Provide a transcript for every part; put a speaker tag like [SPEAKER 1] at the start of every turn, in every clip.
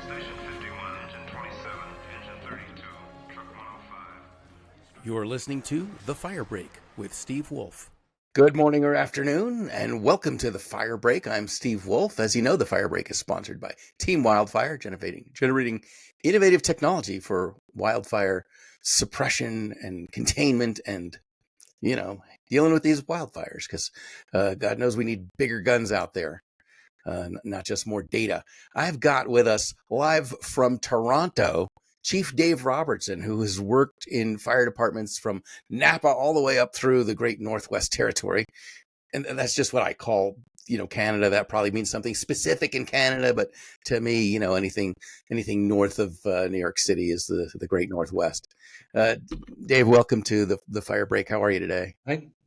[SPEAKER 1] Station 51, engine 27, engine 32, truck 105.
[SPEAKER 2] You're listening to The Fire Break with Steve Wolf. Good morning or afternoon, and welcome to The Fire Break. I'm Steve Wolf. As you know, The Fire Break is sponsored by Team Wildfire, generating innovative technology for wildfire suppression and containment and, dealing with these wildfires, because God knows we need bigger guns out there. Not just more data. I've got with us live from Toronto, Chief Dave Robertson, who has worked in fire departments from Napa all the way up through the Great Northwest Territory. And that's just what I call, Canada. That probably means something specific in Canada, but to me, anything north of New York City is the Great Northwest. Dave, welcome to the Fire Break. How are you today?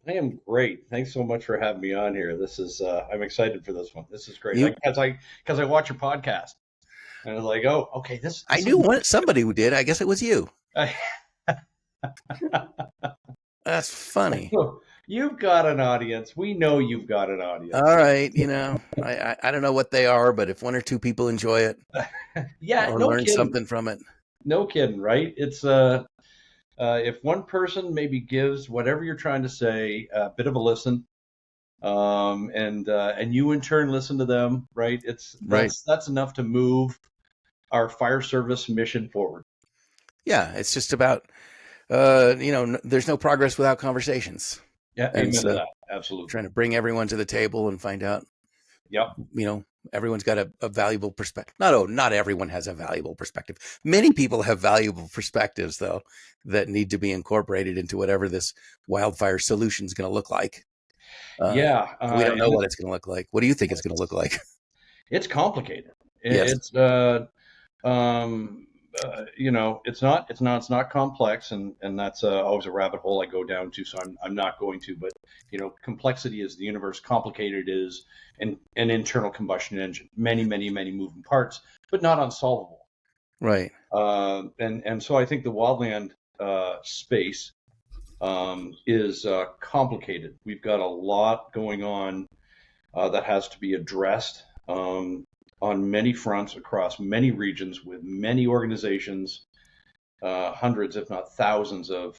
[SPEAKER 3] I am great. Thanks so much for having me on here. This is I'm excited for this one. This is great. Because I watch your podcast, and I was like, oh, okay, this
[SPEAKER 2] I knew somebody who did. I guess it was you. That's funny.
[SPEAKER 3] You've got an audience. We know you've got an audience.
[SPEAKER 2] All right, I don't know what they are, but if one or two people enjoy it,
[SPEAKER 3] yeah,
[SPEAKER 2] or
[SPEAKER 3] no
[SPEAKER 2] learn
[SPEAKER 3] kidding.
[SPEAKER 2] something from it,
[SPEAKER 3] no kidding, right? It's if one person maybe gives whatever you're trying to say a bit of a listen, and you in turn listen to them, right? That's enough to move our fire service mission forward.
[SPEAKER 2] Yeah, it's just about there's no progress without conversations.
[SPEAKER 3] Yeah, amen to that. Absolutely.
[SPEAKER 2] Trying to bring everyone to the table and find out.
[SPEAKER 3] Yep.
[SPEAKER 2] Everyone's got a valuable perspective. Not everyone has a valuable perspective. Many people have valuable perspectives, though, that need to be incorporated into whatever this wildfire solution is going to look like. We don't know what it's going to look like. What do you think it's going to look like?
[SPEAKER 3] It's complicated.
[SPEAKER 2] Yes.
[SPEAKER 3] It's it's not complex, and that's always a rabbit hole I go down to. So I'm not going to. But complexity is the universe. Complicated is an internal combustion engine. Many moving parts, but not unsolvable.
[SPEAKER 2] Right.
[SPEAKER 3] And so I think the wildland space is complicated. We've got a lot going on that has to be addressed on many fronts across many regions with many organizations, hundreds, if not thousands of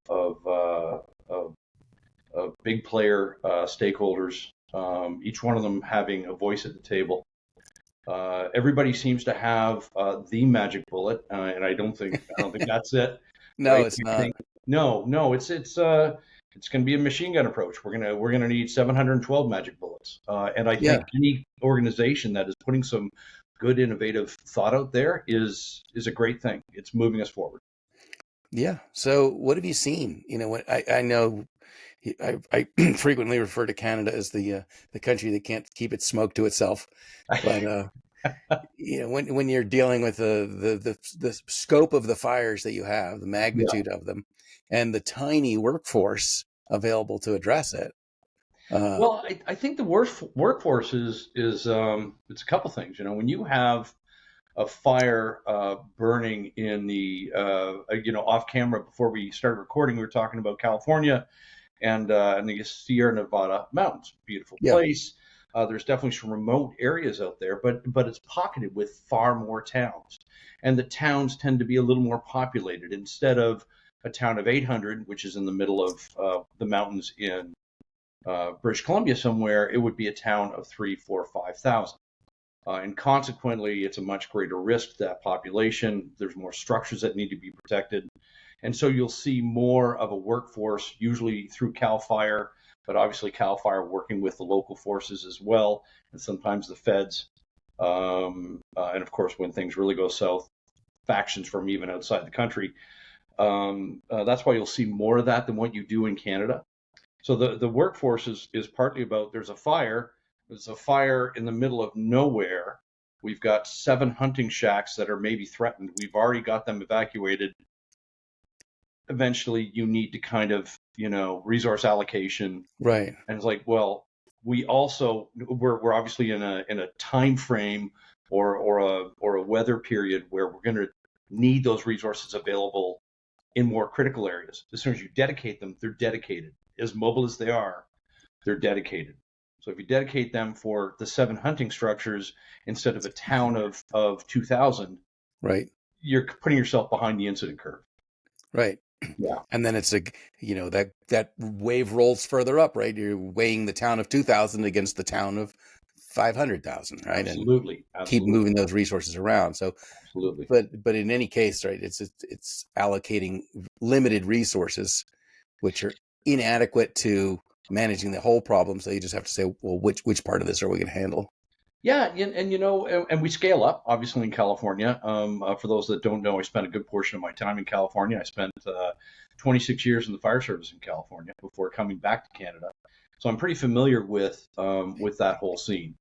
[SPEAKER 3] big player stakeholders, each one of them having a voice at the table. Everybody seems to have the magic bullet, and I don't think that's it.
[SPEAKER 2] No, right? It's not.
[SPEAKER 3] No, it's going to be a machine gun approach. We're gonna need 712 magic bullets, and I think any organization that is putting some good innovative thought out there is a great thing. It's moving us forward.
[SPEAKER 2] Yeah. So what have you seen? I know I frequently refer to Canada as the country that can't keep its smoke to itself, but when you're dealing with the scope of the fires that you have, the magnitude of them, and the tiny workforce available to address it.
[SPEAKER 3] Well, I think the workforce is it's a couple things. When you have a fire burning in the off camera before we started recording, we were talking about California and the Sierra Nevada mountains. Beautiful place. There's definitely some remote areas out there, but it's pocketed with far more towns, and the towns tend to be a little more populated. Instead of a town of 800, which is in the middle of the mountains in British Columbia somewhere, it would be a town of 3,000, 4,000, 5,000. And consequently, it's a much greater risk to that population. There's more structures that need to be protected. And so you'll see more of a workforce, usually through CAL FIRE, but obviously CAL FIRE working with the local forces as well, and sometimes the feds. And of course, when things really go south, factions from even outside the country. That's why you'll see more of that than what you do in Canada. So the workforce is partly about there's a fire in the middle of nowhere. We've got 7 hunting shacks that are maybe threatened. We've already got them evacuated. Eventually you need to kind of, resource allocation.
[SPEAKER 2] Right.
[SPEAKER 3] And it's like, well, we're obviously in a time frame or a weather period where we're going to need those resources available in more critical areas. As soon as you dedicate them, they're dedicated. As mobile as they are, they're dedicated. So if you dedicate them for the 7 hunting structures instead of a town of 2,000,
[SPEAKER 2] Right.
[SPEAKER 3] you're putting yourself behind the incident curve.
[SPEAKER 2] Right.
[SPEAKER 3] Yeah.
[SPEAKER 2] And then it's that wave rolls further up, right? You're weighing the town of 2,000 against the town of 500,000, right? And
[SPEAKER 3] Absolutely.
[SPEAKER 2] keep
[SPEAKER 3] Absolutely.
[SPEAKER 2] moving those resources around. So,
[SPEAKER 3] Absolutely.
[SPEAKER 2] but in any case, right, it's allocating limited resources, which are inadequate to managing the whole problem. So you just have to say, well, which part of this are we going to handle?
[SPEAKER 3] Yeah, and we scale up, obviously, in California. For those that don't know, I spent a good portion of my time in California. I spent 26 years in the fire service in California before coming back to Canada. So I'm pretty familiar with that whole scene.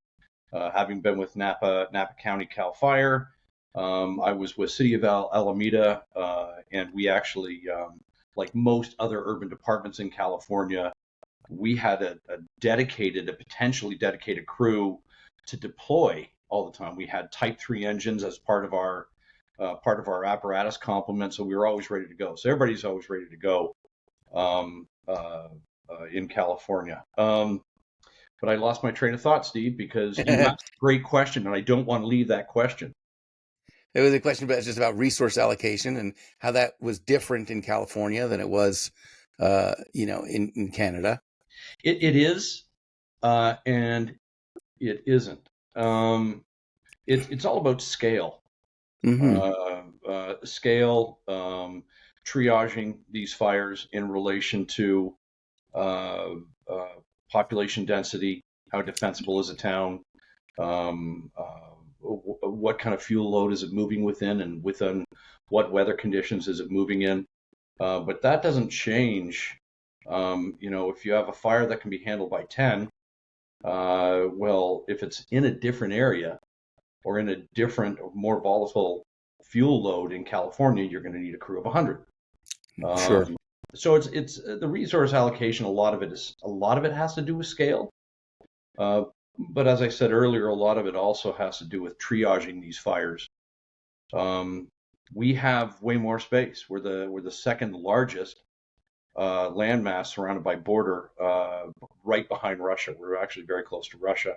[SPEAKER 3] Having been with Napa County Cal Fire, I was with City of Alameda, and we actually, like most other urban departments in California, we had a potentially dedicated crew to deploy all the time. We had Type 3 engines as part of our apparatus complement, so we were always ready to go. So everybody's always ready to go in California. But I lost my train of thought, Steve, because you asked a great question, and I don't want to leave that question.
[SPEAKER 2] It was a question just about resource allocation and how that was different in California than it was, in Canada.
[SPEAKER 3] It is, and it isn't. It's all about scale.
[SPEAKER 2] Mm-hmm.
[SPEAKER 3] Scale, triaging these fires in relation to population density, how defensible is a town, what kind of fuel load is it moving within, and within what weather conditions is it moving in. But that doesn't change. If you have a fire that can be handled by 10, well, if it's in a different area or in a different, more volatile fuel load in California, you're going to need a crew of 100.
[SPEAKER 2] Sure.
[SPEAKER 3] So it's the resource allocation. A lot of it has to do with scale. But as I said earlier, a lot of it also has to do with triaging these fires. We have way more space. We're the second largest landmass surrounded by border, right behind Russia. We're actually very close to Russia,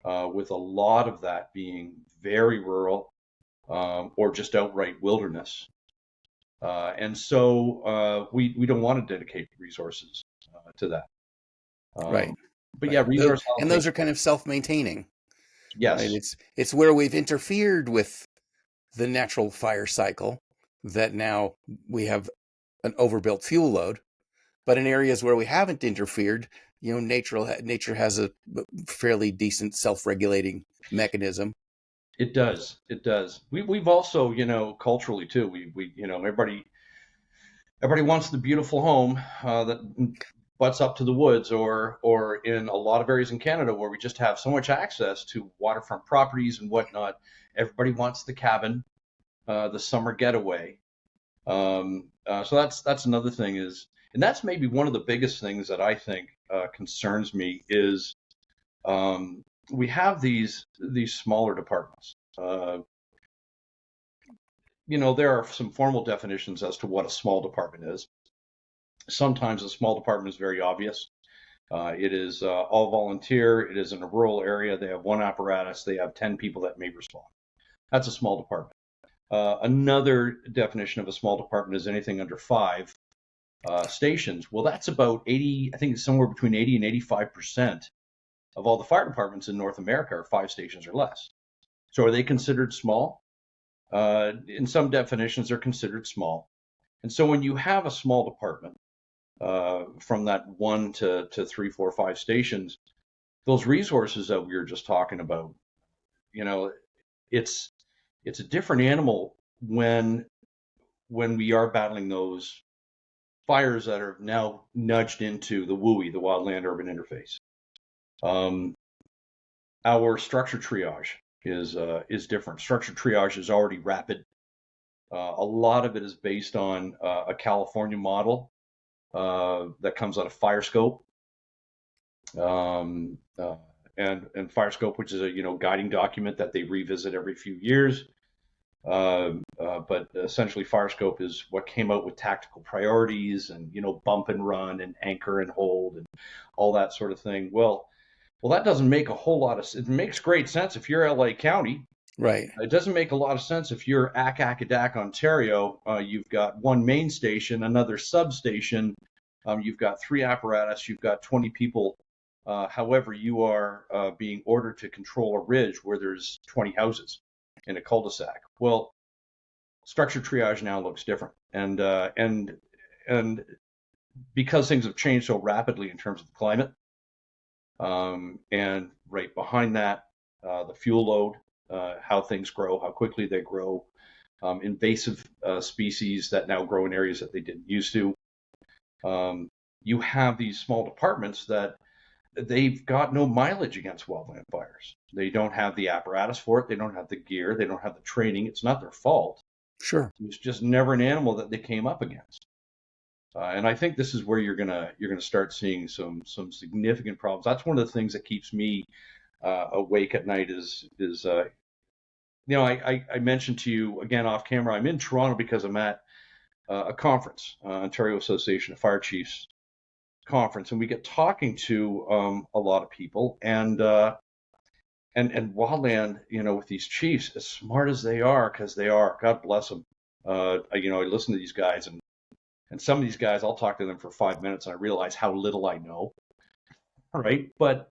[SPEAKER 3] with a lot of that being very rural or just outright wilderness. And so we don't want to dedicate resources to that.
[SPEAKER 2] Right.
[SPEAKER 3] But
[SPEAKER 2] right.
[SPEAKER 3] yeah, resource
[SPEAKER 2] and those are kind of self-maintaining.
[SPEAKER 3] Yes.
[SPEAKER 2] Right? It's where we've interfered with the natural fire cycle that now we have an overbuilt fuel load. But in areas where we haven't interfered, nature has a fairly decent self-regulating mechanism.
[SPEAKER 3] It does. We've also, culturally too. We everybody wants the beautiful home that butts up to the woods, or in a lot of areas in Canada where we just have so much access to waterfront properties and whatnot. Everybody wants the cabin, the summer getaway. So that's another thing and that's maybe one of the biggest things that I think concerns me is we have these smaller departments. There are some formal definitions as to what a small department is. Sometimes a small department is very obvious. It is all volunteer. It is in a rural area. They have one apparatus. They have 10 people that may respond. That's a small department. Another definition of a small department is anything under 5 stations. Well, that's about 80. I think it's somewhere between 80 and 85% of all the fire departments in North America are 5 stations or less. So are they considered small? In some definitions, they're considered small. And so when you have a small department, from that 1 to 3, 4, 5 stations, those resources that we were just talking about, it's a different animal when we are battling those fires that are now nudged into the WUI, the Wildland Urban Interface. Our structure triage is different. Structure triage is already rapid. A lot of it is based on a California model that comes out of Firescope, and Firescope, which is a guiding document that they revisit every few years. But essentially, Firescope is what came out with tactical priorities and bump and run and anchor and hold and all that sort of thing. Well, that doesn't make a whole lot of sense. It makes great sense if you're LA County
[SPEAKER 2] Right.
[SPEAKER 3] It doesn't make a lot of sense if you're Akakadak, Ontario. You've got one main station, another substation. You've got 3 apparatus. You've got 20 people. However, you are being ordered to control a ridge where there's 20 houses in a cul-de-sac. Well, structure triage now looks different, and because things have changed so rapidly in terms of the climate, and right behind that, the fuel load, how things grow, how quickly they grow, invasive species that now grow in areas that they didn't used to. You have these small departments that they've got no mileage against wildland fires. They don't have the apparatus for it. They don't have the gear. They don't have the training. It's not their fault.
[SPEAKER 2] Sure.
[SPEAKER 3] It's just never an animal that they came up against. And I think this is where you're gonna start seeing some significant problems. That's one of the things that keeps me awake at night is I mentioned to you again off camera, I'm in Toronto because I'm at a conference, Ontario Association of Fire Chiefs conference, and we get talking to a lot of people, and wildland, with these chiefs, as smart as they are, because they are, God bless them. I listen to these guys, and some of these guys, I'll talk to them for 5 minutes, and I realize how little I know. Right, but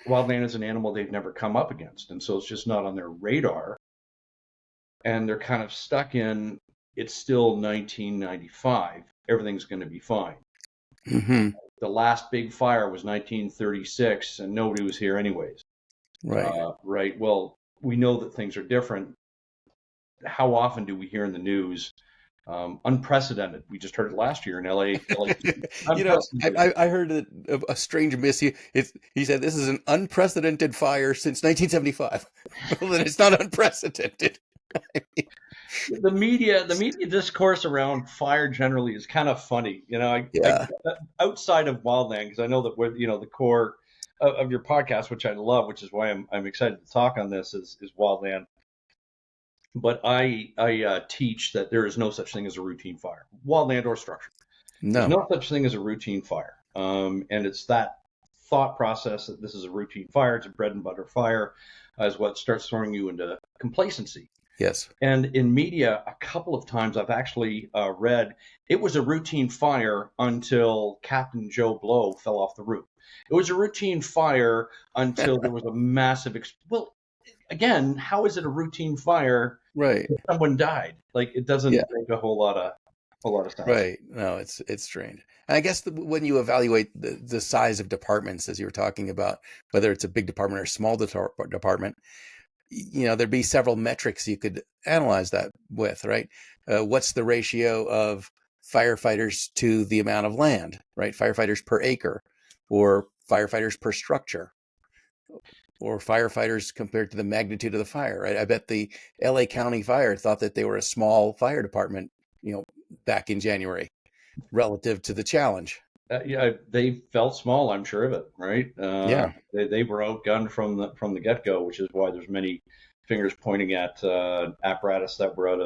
[SPEAKER 3] wildland is an animal they've never come up against, and so it's just not on their radar, and they're kind of stuck in, it's still 1995, everything's going to be fine.
[SPEAKER 2] Mm-hmm.
[SPEAKER 3] The last big fire was 1936, and nobody was here anyways.
[SPEAKER 2] Right.
[SPEAKER 3] Right. Well, we know that things are different. How often do we hear in the news unprecedented? We just heard it last year in LA.
[SPEAKER 2] I heard a strange miss. He said this is an unprecedented fire since 1975. Well, then it's not unprecedented.
[SPEAKER 3] The media discourse around fire generally is kind of funny, outside of wildland, because I know that we're, the core of your podcast, which I love, which is why I'm excited to talk on this, is wildland. But I teach that there is no such thing as a routine fire, wildland or structure.
[SPEAKER 2] No.
[SPEAKER 3] There's no such thing as a routine fire, and it's that thought process that this is a routine fire, it's a bread and butter fire, is what starts throwing you into complacency.
[SPEAKER 2] Yes.
[SPEAKER 3] And in media, a couple of times I've actually read it was a routine fire until Captain Joe Blow fell off the roof. It was a routine fire until there was a massive. Well, again, how is it a routine fire?
[SPEAKER 2] Right.
[SPEAKER 3] If someone died. Like, it doesn't make a whole lot of sense.
[SPEAKER 2] Right. No, it's strange. And I guess when you evaluate the size of departments, as you were talking about, whether it's a big department or a small department, there'd be several metrics you could analyze that with, right? What's the ratio of firefighters to the amount of land, right? Firefighters per acre, or firefighters per structure, or firefighters compared to the magnitude of the fire, right? I bet the LA County Fire thought that they were a small fire department, back in January, relative to the challenge.
[SPEAKER 3] They felt small. I'm sure of it, right?
[SPEAKER 2] Yeah.
[SPEAKER 3] They were outgunned from the get-go, which is why there's many fingers pointing at apparatus that were out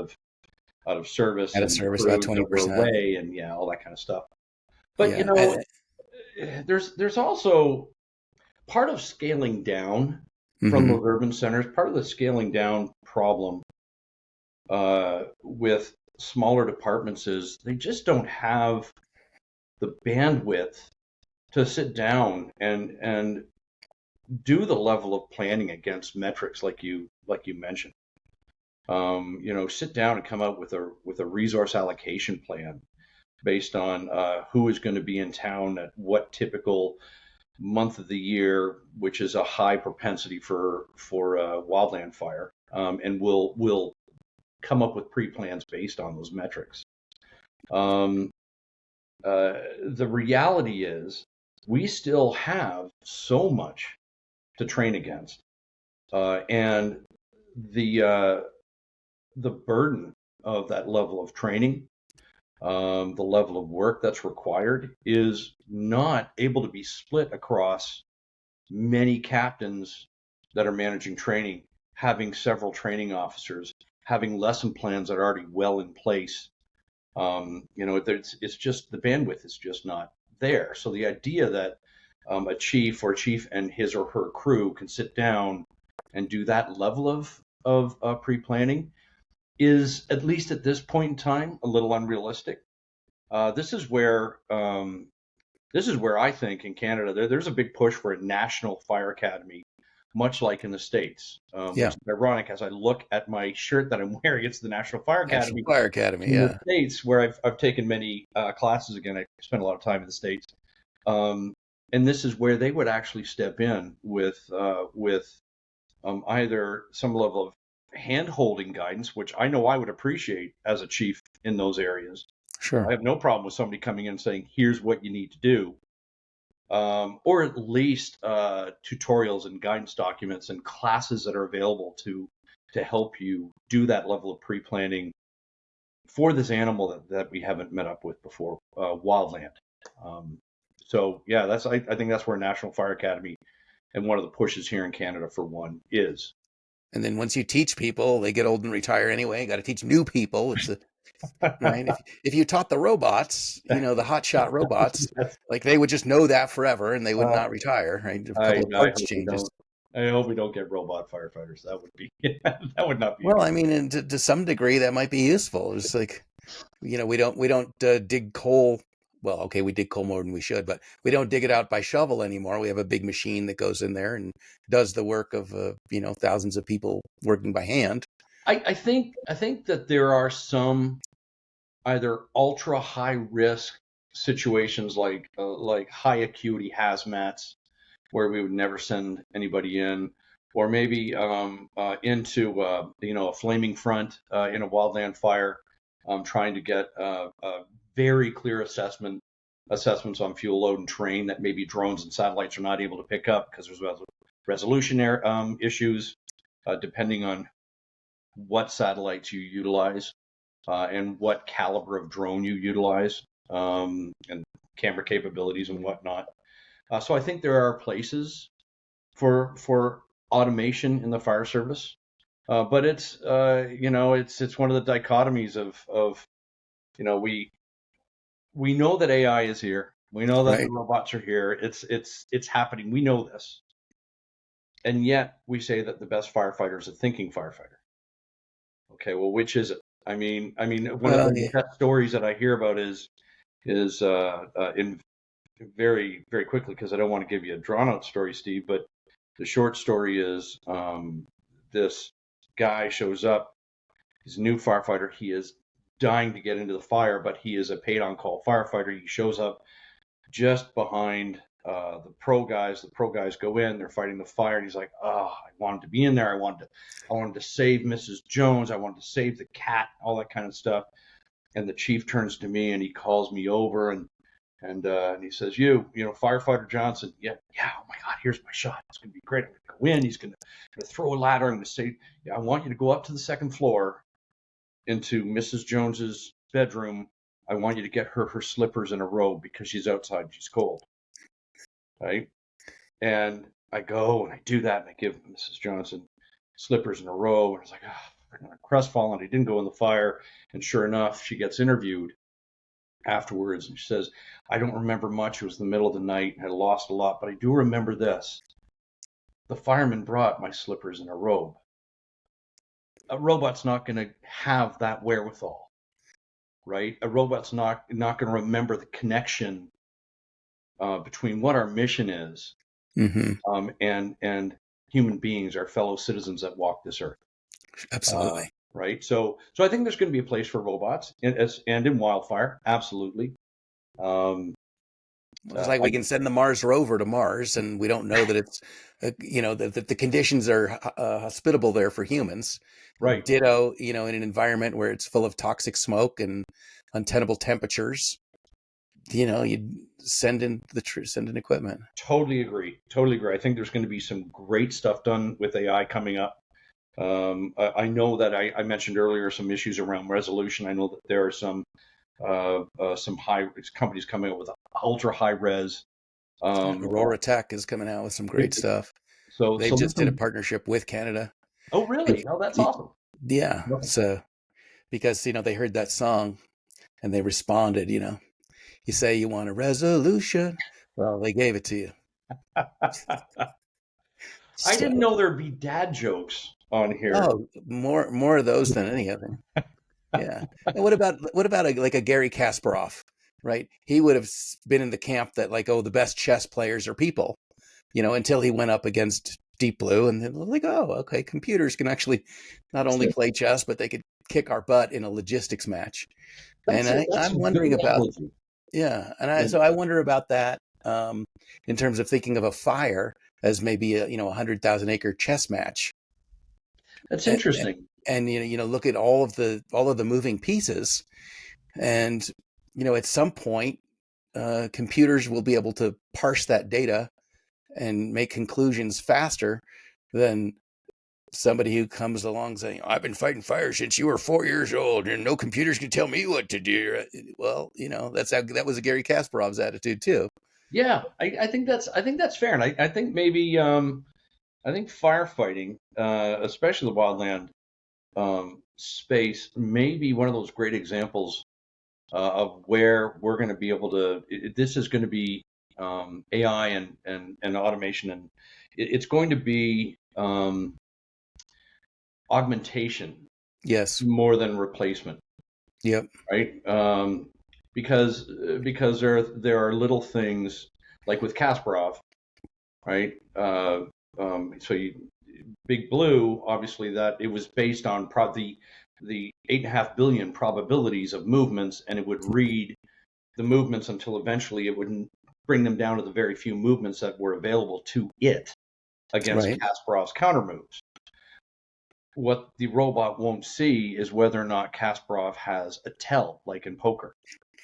[SPEAKER 3] of service,
[SPEAKER 2] about 20%
[SPEAKER 3] away, and all that kind of stuff. But there's also part of scaling down from those urban centers. Part of the scaling down problem with smaller departments is they just don't have the bandwidth to sit down and do the level of planning against metrics like you mentioned. Sit down and come up with a resource allocation plan based on who is going to be in town at what typical month of the year, which is a high propensity for wildland fire, and we'll come up with pre-plans based on those metrics. The reality is we still have so much to train against, and the burden of that level of training, the level of work that's required, is not able to be split across many captains that are managing training, having several training officers, having lesson plans that are already well in place. It's just the bandwidth is just not there. So the idea that a chief and his or her crew can sit down and do that level of of pre-planning is, at least at this point in time, a little unrealistic. This is where I think in Canada there's a big push for a national fire academy, much like in the States. Which is ironic as I look at my shirt that I'm wearing. It's the National Fire Academy.
[SPEAKER 2] National Fire Academy,
[SPEAKER 3] in the States, where I've taken many classes. Again, I spent a lot of time in the States, and this is where they would actually step in with either some level of hand-holding guidance, which I know I would appreciate as a chief in those areas.
[SPEAKER 2] Sure.
[SPEAKER 3] I have no problem with somebody coming in and saying, here's what you need to do. Or at least tutorials and guidance documents and classes that are available to help you do that level of pre-planning for this animal that we haven't met up with before, wildland. So yeah, I think that's where National Fire Academy and one of the pushes here in Canada for one is.
[SPEAKER 2] And then once you teach people, they get old and retire anyway. You got to teach new people. It's right. If you taught the robots, the hotshot robots,
[SPEAKER 3] Yes.
[SPEAKER 2] like they would just know that forever and they would not retire. Right. A couple of parts changes.
[SPEAKER 3] I hope we don't get robot firefighters. That would be that would not be.
[SPEAKER 2] Well, I mean, and to some degree, that might be useful. It's like, we don't dig coal. Well, okay, we dig coal more than we should, but we don't dig it out by shovel anymore. We have a big machine that goes in there and does the work of thousands of people working by hand.
[SPEAKER 3] I think that there are some either ultra high risk situations like high acuity hazmats where we would never send anybody in, or maybe into a flaming front in a wildland fire, trying to get very clear assessments on fuel load and terrain that maybe drones and satellites are not able to pick up because there's resolution issues depending on what satellites you utilize and what caliber of drone you utilize and camera capabilities and whatnot. So I think there are places for automation in the fire service, but it's it's one of the dichotomies of we know that AI is here. We know that the robots are here. It's happening. We know this. And yet we say that the best firefighter is a thinking firefighter. Okay, well, which is it? I mean, one of the best stories that I hear about is in very, very quickly, because I don't want to give you a drawn out story, Steve, but the short story is this guy shows up. He's a new firefighter. He is dying to get into the fire, but he is a paid on call firefighter. He shows up just behind the pro guys. The pro guys go in, they're fighting the fire, and he's like, I wanted to be in there. I wanted to save Mrs. Jones. I wanted to save the cat, all that kind of stuff. And the chief turns to me and he calls me over and he says, you firefighter Johnson, yeah, oh my God, here's my shot. It's gonna be great. I'm gonna go in, he's gonna throw a ladder. I'm gonna say, I want you to go up to the second floor into Mrs. Jones's bedroom. I want you to get her slippers and a robe because she's outside, she's cold. Right? And I go and I do that and I give Mrs. Johnson slippers and a robe. And I was like, crestfallen. I didn't go in the fire. And sure enough, she gets interviewed afterwards and she says, I don't remember much. It was the middle of the night and I lost a lot, but I do remember this. The fireman brought my slippers and a robe. A robot's not going to have that wherewithal, right? A robot's not going to remember the connection between what our mission is and human beings, our fellow citizens that walk this earth.
[SPEAKER 2] Absolutely.
[SPEAKER 3] Right. So I think there's going to be a place for robots and in wildfire. Absolutely.
[SPEAKER 2] It's like we can send the Mars rover to Mars, and we don't know that it's, that the conditions are hospitable there for humans.
[SPEAKER 3] Right.
[SPEAKER 2] Ditto, in an environment where it's full of toxic smoke and untenable temperatures. You'd send in equipment. Totally
[SPEAKER 3] agree. I think there's going to be some great stuff done with AI coming up. I know that I mentioned earlier some issues around resolution. I know that there are some high companies coming up with ultra high res.
[SPEAKER 2] Aurora Tech is coming out with some great stuff. So they just did a partnership with Canada.
[SPEAKER 3] Oh, really? Oh, that's awesome.
[SPEAKER 2] Yeah. Okay. So because they heard that song and they responded. You say you want a resolution. Well, they gave it to you.
[SPEAKER 3] I didn't
[SPEAKER 2] So,
[SPEAKER 3] know there'd be dad jokes on here.
[SPEAKER 2] oh, more of those than any other. Yeah. And what about like a Gary Kasparov, right? He would have been in the camp that like, oh, the best chess players are people, until he went up against Deep Blue, and then like, oh, okay, computers can actually not only play chess, but they could kick our butt in a logistics match. And
[SPEAKER 3] That's
[SPEAKER 2] I'm
[SPEAKER 3] a good
[SPEAKER 2] wondering about,
[SPEAKER 3] analogy.
[SPEAKER 2] yeah, and
[SPEAKER 3] Yeah.
[SPEAKER 2] I wonder about that in terms of thinking of a fire as maybe a 100,000 acre chess match,
[SPEAKER 3] That's
[SPEAKER 2] and,
[SPEAKER 3] interesting.
[SPEAKER 2] and look at all of the moving pieces, and at some point, computers will be able to parse that data and make conclusions faster than somebody who comes along saying, I've been fighting fire since you were 4 years old and no computers can tell me what to do. Well, that was a Gary Kasparov's attitude too.
[SPEAKER 3] Yeah, I think that's fair, and I think maybe I think firefighting, especially the wildland space, may be one of those great examples of where we're going to be able to. This is going to be AI and automation, and it's going to be augmentation
[SPEAKER 2] Yes.
[SPEAKER 3] more than replacement,
[SPEAKER 2] Yep.
[SPEAKER 3] right? Because there are little things like with Kasparov, right? So Big Blue, obviously, that it was based on the 8.5 billion probabilities of movements, and it would read the movements until eventually it would bring them down to the very few movements that were available to it against
[SPEAKER 2] Right.
[SPEAKER 3] Kasparov's counter moves. What the robot won't see is whether or not Kasparov has a tell, like in poker.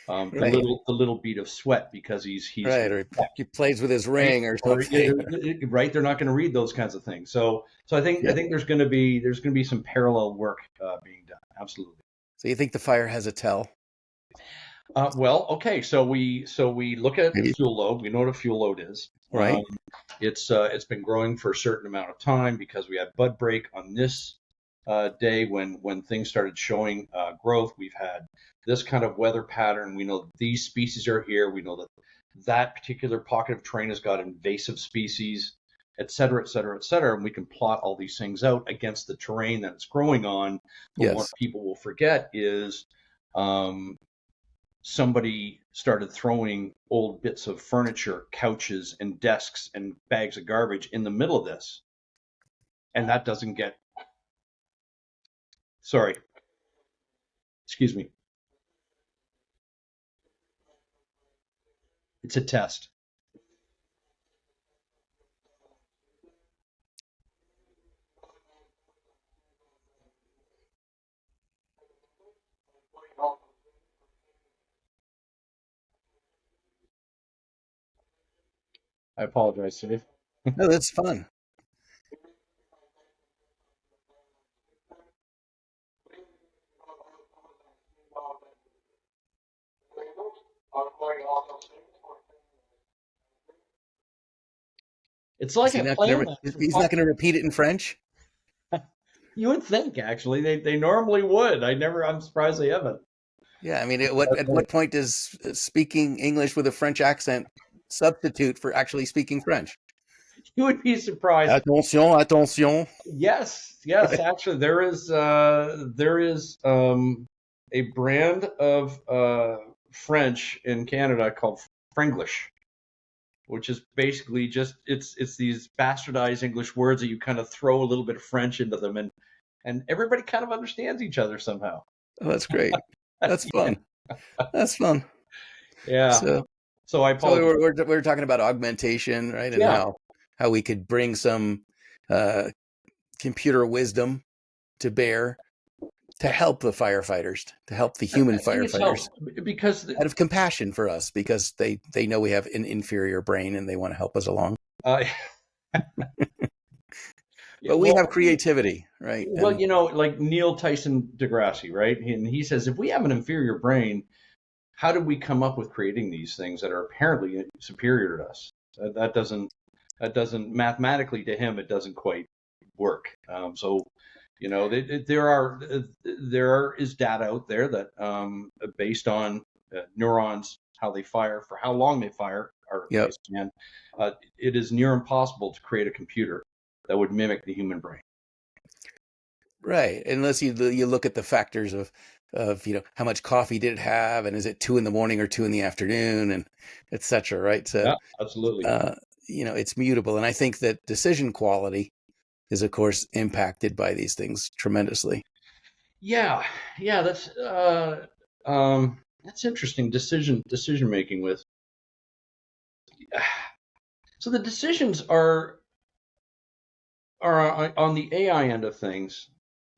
[SPEAKER 2] Right.
[SPEAKER 3] The little beat of sweat because he's
[SPEAKER 2] Right. Or he plays with his
[SPEAKER 3] right?
[SPEAKER 2] ring or
[SPEAKER 3] Or
[SPEAKER 2] something.
[SPEAKER 3] right, they're not going to read those kinds of things. So I
[SPEAKER 2] Yep.
[SPEAKER 3] think there's going to be some parallel work being done. Absolutely.
[SPEAKER 2] So you think the fire has a tell?
[SPEAKER 3] Well, okay. So we look at
[SPEAKER 2] Maybe.
[SPEAKER 3] fuel load. We know what a fuel load is.
[SPEAKER 2] Right.
[SPEAKER 3] It's been growing for a certain amount of time because we had bud break on this day when things started showing growth. We've had this kind of weather pattern. We know that these species are here. We know that that particular pocket of terrain has got invasive species, et cetera, et cetera, et cetera. And we can plot all these things out against the terrain that it's growing on. But what
[SPEAKER 2] Yes.
[SPEAKER 3] people will forget is somebody started throwing old bits of furniture, couches, and desks and bags of garbage in the middle of this. And that doesn't get, sorry, excuse me. It's a test. I apologize, Steve.
[SPEAKER 2] No, that's fun.
[SPEAKER 3] It's
[SPEAKER 2] Is
[SPEAKER 3] like
[SPEAKER 2] he
[SPEAKER 3] a
[SPEAKER 2] not
[SPEAKER 3] plan.
[SPEAKER 2] going to? He's not going to repeat it in French.
[SPEAKER 3] You would think, actually, they normally would. I'm surprised they haven't.
[SPEAKER 2] Yeah. I mean, at what point does speaking English with a French accent substitute for actually speaking French?
[SPEAKER 3] You would be surprised.
[SPEAKER 2] Attention, attention.
[SPEAKER 3] Yes, yes. Actually, there is a brand of French in Canada called Franglish, which is basically just it's these bastardized English words that you kind of throw a little bit of French into them, and everybody kind of understands each other somehow.
[SPEAKER 2] Oh, that's great. That's
[SPEAKER 3] Yeah,
[SPEAKER 2] fun. That's fun.
[SPEAKER 3] yeah.
[SPEAKER 2] So,
[SPEAKER 3] So I
[SPEAKER 2] so
[SPEAKER 3] apologize.
[SPEAKER 2] we're talking about augmentation, right? And
[SPEAKER 3] Yeah,
[SPEAKER 2] how we could bring some uh, computer wisdom to bear to help the firefighters, to help the human
[SPEAKER 3] I think it's
[SPEAKER 2] firefighters,
[SPEAKER 3] helpful because
[SPEAKER 2] out of compassion for us, because they know we have an inferior brain and they want to help us along.
[SPEAKER 3] uh,
[SPEAKER 2] But we have
[SPEAKER 3] well,
[SPEAKER 2] creativity, right?
[SPEAKER 3] well,
[SPEAKER 2] And
[SPEAKER 3] you know, like Neil Tyson deGrasse, right? And he says if we have an inferior brain, how did we come up with creating these things that are apparently superior to us? That doesn't mathematically to him it doesn't quite work. So you know there is data out there that based on neurons, how they fire, for how long they fire, are
[SPEAKER 2] yep,
[SPEAKER 3] and it is near impossible to create a computer that would mimic the human brain.
[SPEAKER 2] Right. Unless you look at the factors of how much coffee did it have, and is it 2 a.m. or 2 p.m, and et cetera. Right. So
[SPEAKER 3] Yeah, absolutely.
[SPEAKER 2] it's mutable, and I think that decision quality is, of course, impacted by these things tremendously.
[SPEAKER 3] Yeah, that's interesting. Decision making with. So the decisions are on the AI end of things,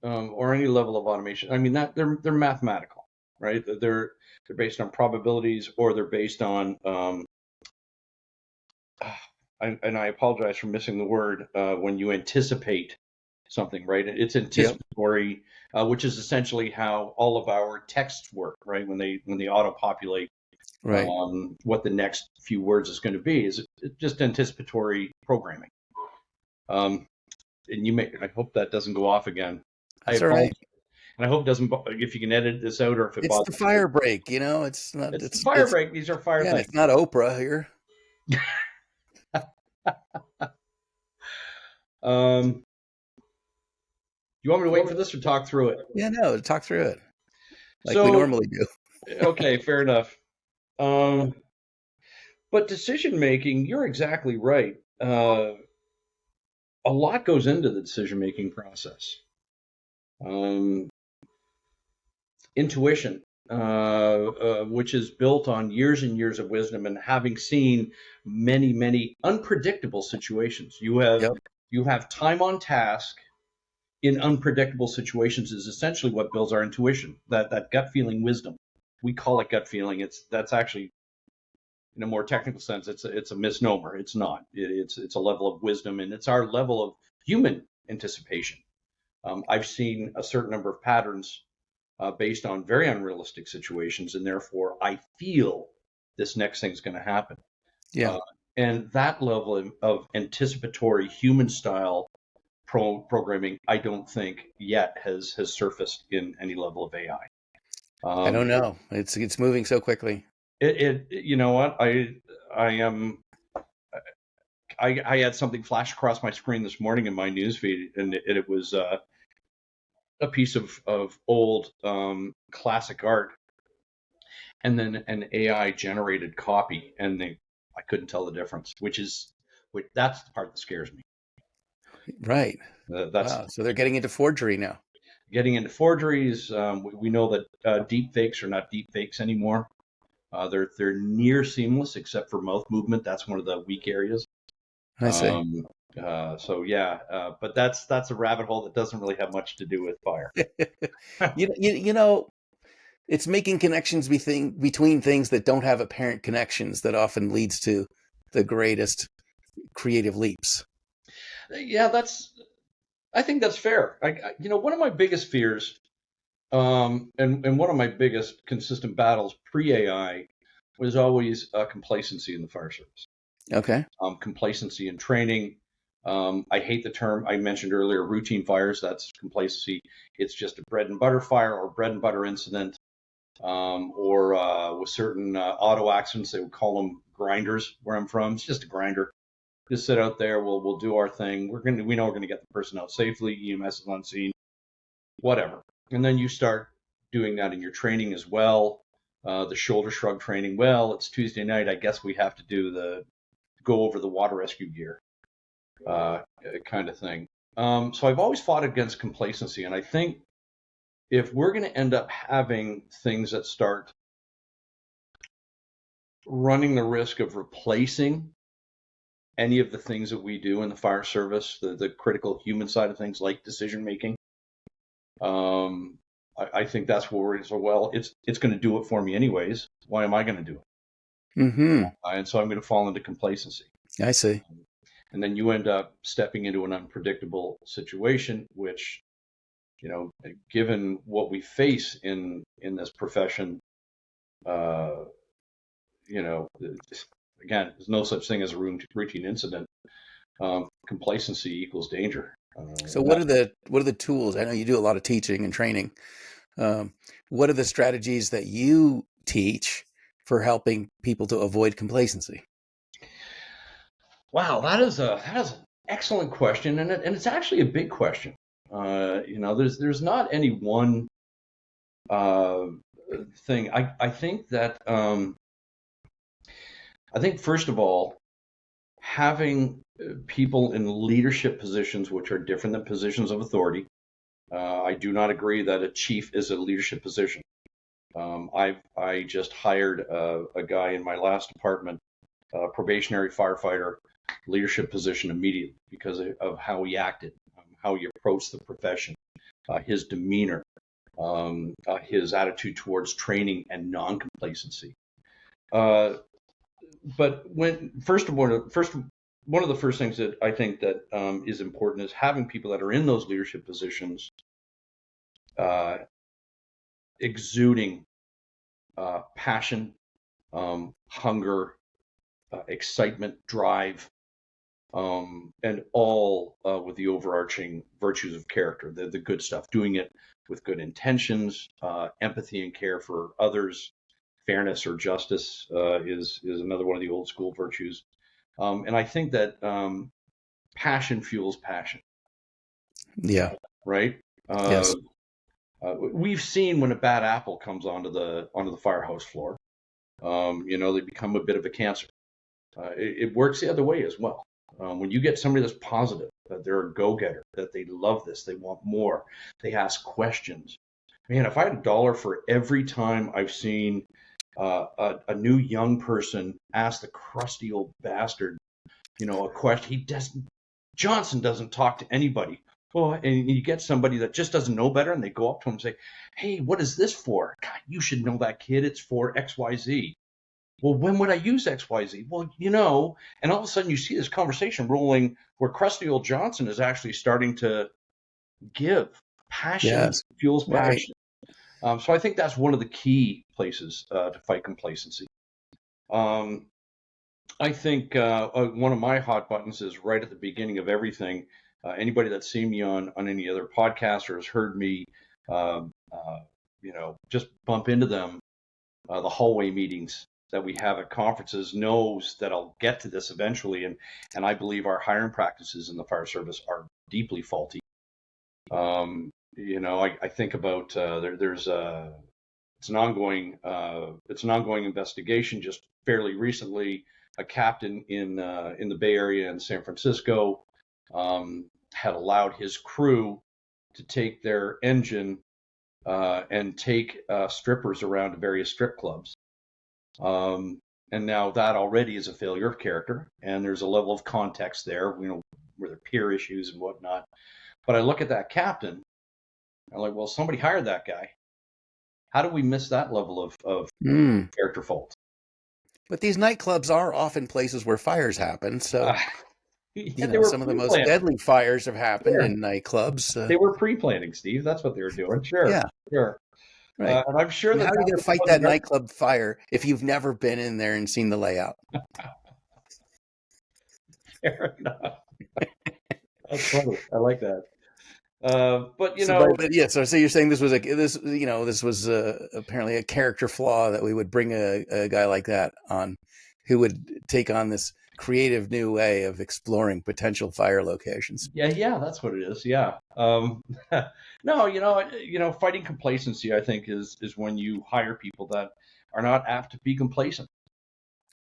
[SPEAKER 3] or any level of automation. I mean, that they're mathematical, right? They're based on probabilities, or they're based on and I apologize for missing the word, when you anticipate something, right? It's anticipatory, which is essentially how all of our texts work, right? When they auto-populate,
[SPEAKER 2] Right.
[SPEAKER 3] What the next few words is going to be is just anticipatory programming. And I hope that doesn't go off again.
[SPEAKER 2] That's all right.
[SPEAKER 3] And I hope it doesn't, if you can edit this out, or if it
[SPEAKER 2] It's
[SPEAKER 3] bothers
[SPEAKER 2] the fire break, it's not.
[SPEAKER 3] It's the fire break. These are fire things.
[SPEAKER 2] It's not Oprah here.
[SPEAKER 3] You want me to wait for this or talk through it?
[SPEAKER 2] Yeah, no, talk through it like we normally do.
[SPEAKER 3] Okay, fair enough. But decision making, you're exactly right. A lot goes into the decision making process. Intuition, which is built on years and years of wisdom and having seen many, many unpredictable situations. You have time on task in unpredictable situations is essentially what builds our intuition, that gut feeling wisdom. We call it gut feeling. That's actually, in a more technical sense, it's a misnomer. It's not. It's a level of wisdom, and it's our level of human anticipation. I've seen a certain number of patterns based on very unrealistic situations, and therefore I feel this next thing's going to happen.
[SPEAKER 2] Yeah.
[SPEAKER 3] And that level of anticipatory human style programming, I don't think yet has surfaced in any level of AI.
[SPEAKER 2] I don't know. It's moving so quickly.
[SPEAKER 3] You know what? I had something flash across my screen this morning in my newsfeed, and it was a piece of old classic art, and then an AI generated copy, and I couldn't tell the difference, that's the part that scares me.
[SPEAKER 2] Right. Wow. So they're getting into forgery now.
[SPEAKER 3] Getting into forgeries. We know that deep fakes are not deep fakes anymore. They're near seamless except for mouth movement. That's one of the weak areas.
[SPEAKER 2] I see.
[SPEAKER 3] But that's a rabbit hole that doesn't really have much to do with fire.
[SPEAKER 2] It's making connections between things that don't have apparent connections that often leads to the greatest creative leaps.
[SPEAKER 3] Yeah, I think that's fair. One of my biggest fears, and one of my biggest consistent battles pre-AI was always complacency in the fire service.
[SPEAKER 2] Okay.
[SPEAKER 3] Complacency in training. I hate the term I mentioned earlier, routine fires. That's complacency. It's just a bread and butter fire or bread and butter incident, or with certain auto accidents, they would call them grinders where I'm from. It's just a grinder. Just sit out there. We'll do our thing. We know we're gonna get the person out safely. EMS is on scene, whatever. And then you start doing that in your training as well. The shoulder shrug training. Well, it's Tuesday night. I guess we have to go over the water rescue gear, kind of thing. So I've always fought against complacency, and I think if we're going to end up having things that start running the risk of replacing any of the things that we do in the fire service, the critical human side of things like decision making, I think that's where we're so well. It's going to do it for me anyways. Why am I going to do it?
[SPEAKER 2] Mm-hmm.
[SPEAKER 3] And so I'm going to fall into complacency.
[SPEAKER 2] I see.
[SPEAKER 3] And then you end up stepping into an unpredictable situation, which, given what we face in this profession, again, there's no such thing as a routine incident. Complacency equals danger.
[SPEAKER 2] So what are the tools? I know you do a lot of teaching and training. What are the strategies that you teach for helping people to avoid complacency?
[SPEAKER 3] Wow, that is Excellent question, and it's actually a big question. There's not any one uh, thing. I think that I think first of all, having people in leadership positions, which are different than positions of authority. I do not agree that a chief is a leadership position. I just hired a guy in my last department, a probationary firefighter, leadership position immediately because of how he acted, how he approached the profession, his demeanor, his attitude towards training and non-complacency. But one of the first things that I think that is important is having people that are in those leadership positions exuding passion, hunger, excitement, drive, and all with the overarching virtues of character, the good stuff, doing it with good intentions, empathy and care for others, fairness or justice is another one of the old school virtues. And I think that passion fuels passion.
[SPEAKER 2] Yeah.
[SPEAKER 3] Right.
[SPEAKER 2] Yes.
[SPEAKER 3] We've seen when a bad apple comes onto the firehouse floor, they become a bit of a cancer. It works the other way as well. When you get somebody that's positive, that they're a go-getter, that they love this, they want more, they ask questions. Man, if I had $1 for every time I've seen a new young person ask the crusty old bastard, a question, Johnson doesn't talk to anybody. Well, and you get somebody that just doesn't know better, and they go up to him and say, "Hey, what is this for? God, you should know that, kid. It's for XYZ." Well, when would I use XYZ? Well, and all of a sudden you see this conversation rolling where crusty old Johnson is actually starting to give. Passion fuels passion. Right. So I think that's one of the key places to fight complacency. I think one of my hot buttons is right at the beginning of everything. Anybody that's seen me on any other podcast or has heard me, just bump into them, the hallway meetings that we have at conferences knows that I'll get to this eventually. And I believe our hiring practices in the fire service are deeply faulty. I think about there's it's an ongoing investigation. Just fairly recently, a captain in the Bay Area in San Francisco had allowed his crew to take their engine and take strippers around to various strip clubs. And now that already is a failure of character, and there's a level of context there, where there are peer issues and whatnot. But I look at that captain, I'm like, well, somebody hired that guy. How do we miss that level of character fault?
[SPEAKER 2] But these nightclubs are often places where fires happen, so some of the most deadly fires have happened in nightclubs.
[SPEAKER 3] They were pre-planning, Steve. That's what they were doing. Sure. Yeah. Sure.
[SPEAKER 2] Right.
[SPEAKER 3] And I'm sure that.
[SPEAKER 2] How are you going to fight that nightclub fire if you've never been in there and seen the layout?
[SPEAKER 3] Fair enough. That's funny. I like that. But
[SPEAKER 2] so you're saying this was apparently a character flaw that we would bring a guy like that on, who would take on this creative new way of exploring potential fire locations.
[SPEAKER 3] Yeah, that's what it is. Yeah. No, fighting complacency, I think, is when you hire people that are not apt to be complacent.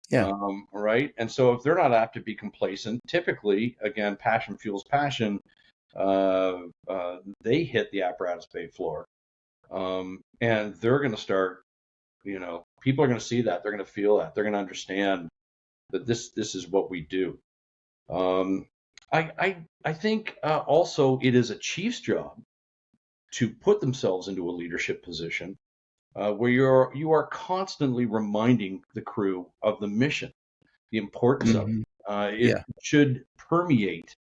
[SPEAKER 2] Yeah.
[SPEAKER 3] Right. And so if they're not apt to be complacent, typically, again, passion fuels passion. They hit the apparatus bay floor, and they're going to start. People are going to see that. They're going to feel that. They're going to understand that this is what we do. I think also it is a chief's job to put themselves into a leadership position where you are constantly reminding the crew of the mission, the importance of it. It should permeate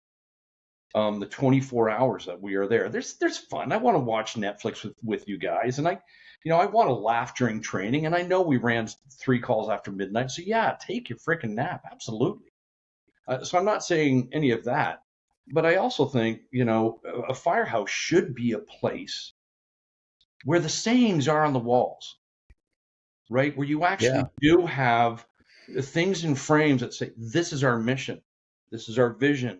[SPEAKER 3] the 24 hours that we are there. There's fun. I want to watch Netflix with you guys, and I want to laugh during training. And I know we ran 3 calls after midnight, so yeah, take your freaking nap, absolutely. So I'm not saying any of that, but I also think a firehouse should be a place where the sayings are on the walls, right? Where you actually do have things in frames that say, "This is our mission, this is our vision,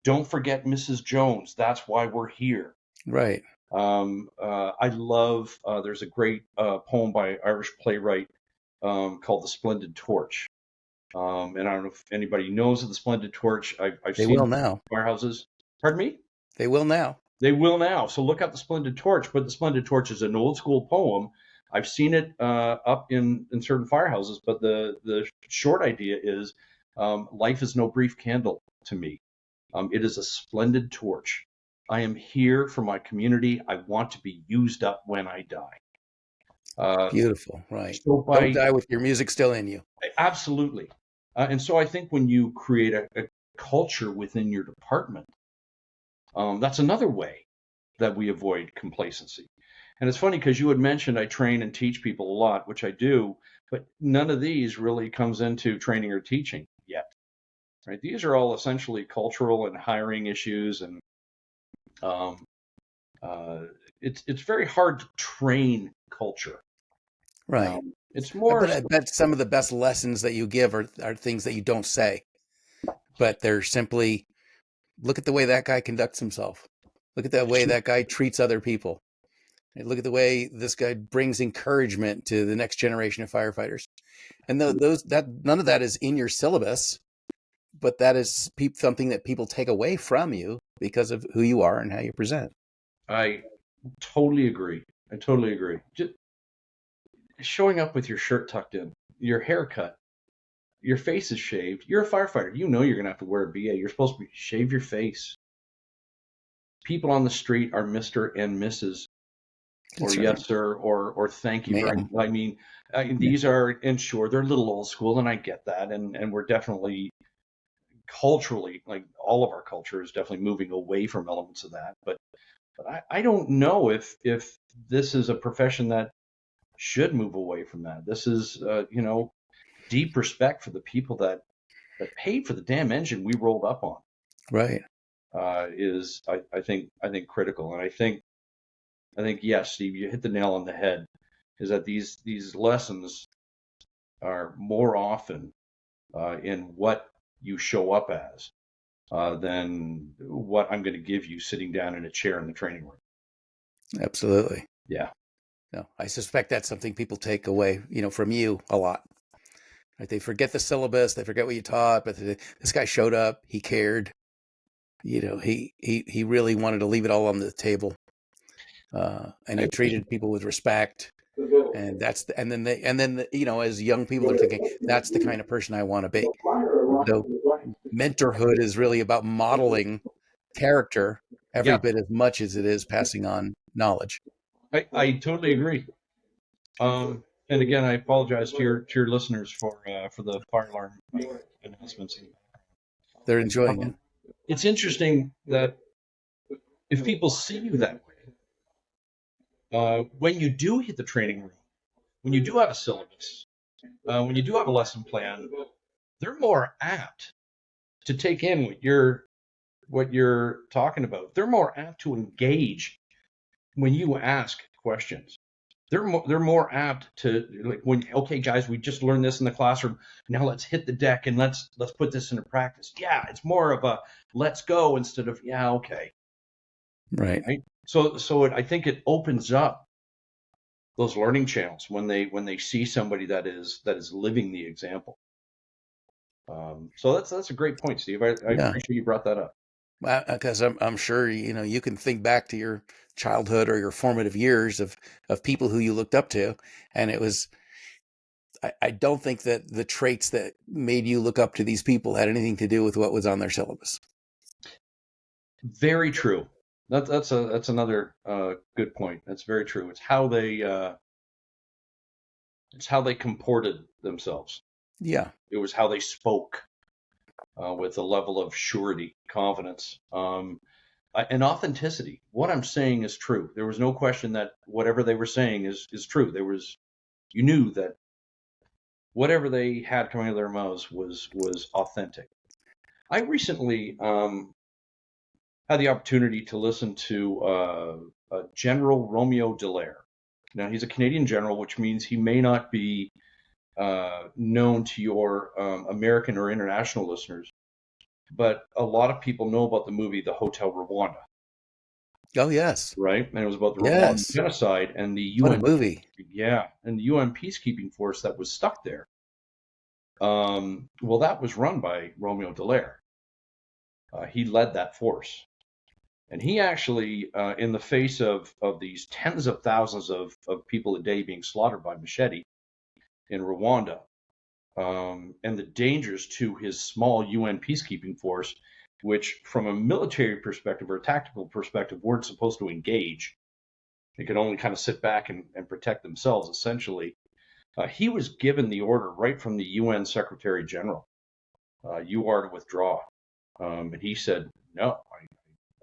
[SPEAKER 3] Don't forget Mrs. Jones. That's why we're here.
[SPEAKER 2] Right.
[SPEAKER 3] I love, there's a great poem by Irish playwright called The Splendid Torch. And I don't know if anybody knows of The Splendid Torch. I've
[SPEAKER 2] They
[SPEAKER 3] seen
[SPEAKER 2] will now.
[SPEAKER 3] firehouses. Pardon me?
[SPEAKER 2] They will now.
[SPEAKER 3] They will now. So look up The Splendid Torch. But The Splendid Torch is an old school poem. I've seen it up in certain firehouses. But the short idea is life is no brief candle to me. It is a splendid torch. I am here for my community. I want to be used up when I die.
[SPEAKER 2] Beautiful. Right.
[SPEAKER 3] So
[SPEAKER 2] Don't die with your music still in you.
[SPEAKER 3] Absolutely. And so I think when you create a culture within your department, that's another way that we avoid complacency. And it's funny because you had mentioned I train and teach people a lot, which I do, but none of these really comes into training or teaching yet. Right? These are all essentially cultural and hiring issues, and it's very hard to train culture.
[SPEAKER 2] Right.
[SPEAKER 3] It's more.
[SPEAKER 2] But I bet some of the best lessons that you give are things that you don't say, but they're simply, look at the way that guy conducts himself. Look at the way that guy treats other people. And look at the way this guy brings encouragement to the next generation of firefighters. And none of that is in your syllabus, but that is something that people take away from you because of who you are and how you present.
[SPEAKER 3] I totally agree. Just showing up with your shirt tucked in, your haircut, your face is shaved. You're a firefighter. You know you're going to have to wear a BA. You're supposed to shave your face. People on the street are Mr. and Mrs.
[SPEAKER 2] That's
[SPEAKER 3] or
[SPEAKER 2] right.
[SPEAKER 3] yes, sir, or thank you.
[SPEAKER 2] Ma'am.
[SPEAKER 3] I mean, these are, and sure, they're a little old school, and I get that. And we're definitely culturally, like all of our culture is definitely moving away from elements of that. But I don't know if this is a profession that should move away from that. This is, deep respect for the people that paid for the damn engine we rolled up on.
[SPEAKER 2] Right.
[SPEAKER 3] Is I think critical, and I think yes, Steve, you hit the nail on the head. Is that these lessons are more often in what you show up as than what I'm going to give you sitting down in a chair in the training room.
[SPEAKER 2] Absolutely.
[SPEAKER 3] Yeah.
[SPEAKER 2] No, I suspect that's something people take away, from you a lot. Right? They forget the syllabus, they forget what you taught, but this guy showed up, he cared. He really wanted to leave it all on the table, and he treated people with respect. And then as young people are thinking, that's the kind of person I want to be. So mentorhood is really about modeling character every bit as much as it is passing on knowledge.
[SPEAKER 3] I totally agree. And again, I apologize to your listeners for the fire alarm announcements.
[SPEAKER 2] They're enjoying it.
[SPEAKER 3] It's interesting that if people see you that way, when you do hit the training room, when you do have a syllabus, when you do have a lesson plan, they're more apt to take in what you're talking about. They're more apt to engage when you ask questions. They're more apt to, like, okay, guys, we just learned this in the classroom. Now let's hit the deck and let's put this into practice. Yeah, it's more of a let's go instead of yeah, okay.
[SPEAKER 2] Right.
[SPEAKER 3] So I think it opens up those learning channels when they see somebody that is living the example. So that's a great point, Steve. I appreciate you brought that up.
[SPEAKER 2] Because I'm sure you can think back to your childhood or your formative years of people who you looked up to, and it was. I don't think that the traits that made you look up to these people had anything to do with what was on their syllabus.
[SPEAKER 3] Very true. That's another good point. That's very true. It's how they comported themselves.
[SPEAKER 2] Yeah.
[SPEAKER 3] It was how they spoke with a level of surety, confidence, and authenticity. What I'm saying is true. There was no question that whatever they were saying is true. You knew that whatever they had coming out of their mouths was authentic. I recently had the opportunity to listen to General Romeo Dallaire. Now, he's a Canadian general, which means he may not be known to your American or international listeners. but a lot of people know about the movie The Hotel Rwanda,
[SPEAKER 2] Oh, yes.
[SPEAKER 3] right? And it was about the Rwandan
[SPEAKER 2] Yes.
[SPEAKER 3] genocide and the
[SPEAKER 2] What a
[SPEAKER 3] UN,
[SPEAKER 2] movie.
[SPEAKER 3] and the UN peacekeeping force that was stuck there. Well, that was run by Romeo Dallaire. He led that force. And he actually, in the face of these tens of thousands of people a day being slaughtered by machete in Rwanda, and the dangers to his small UN peacekeeping force, which from a military perspective or a tactical perspective weren't supposed to engage. They could only kind of sit back and protect themselves, essentially. He was given the order right from the UN Secretary General, you are to withdraw. And he said, no,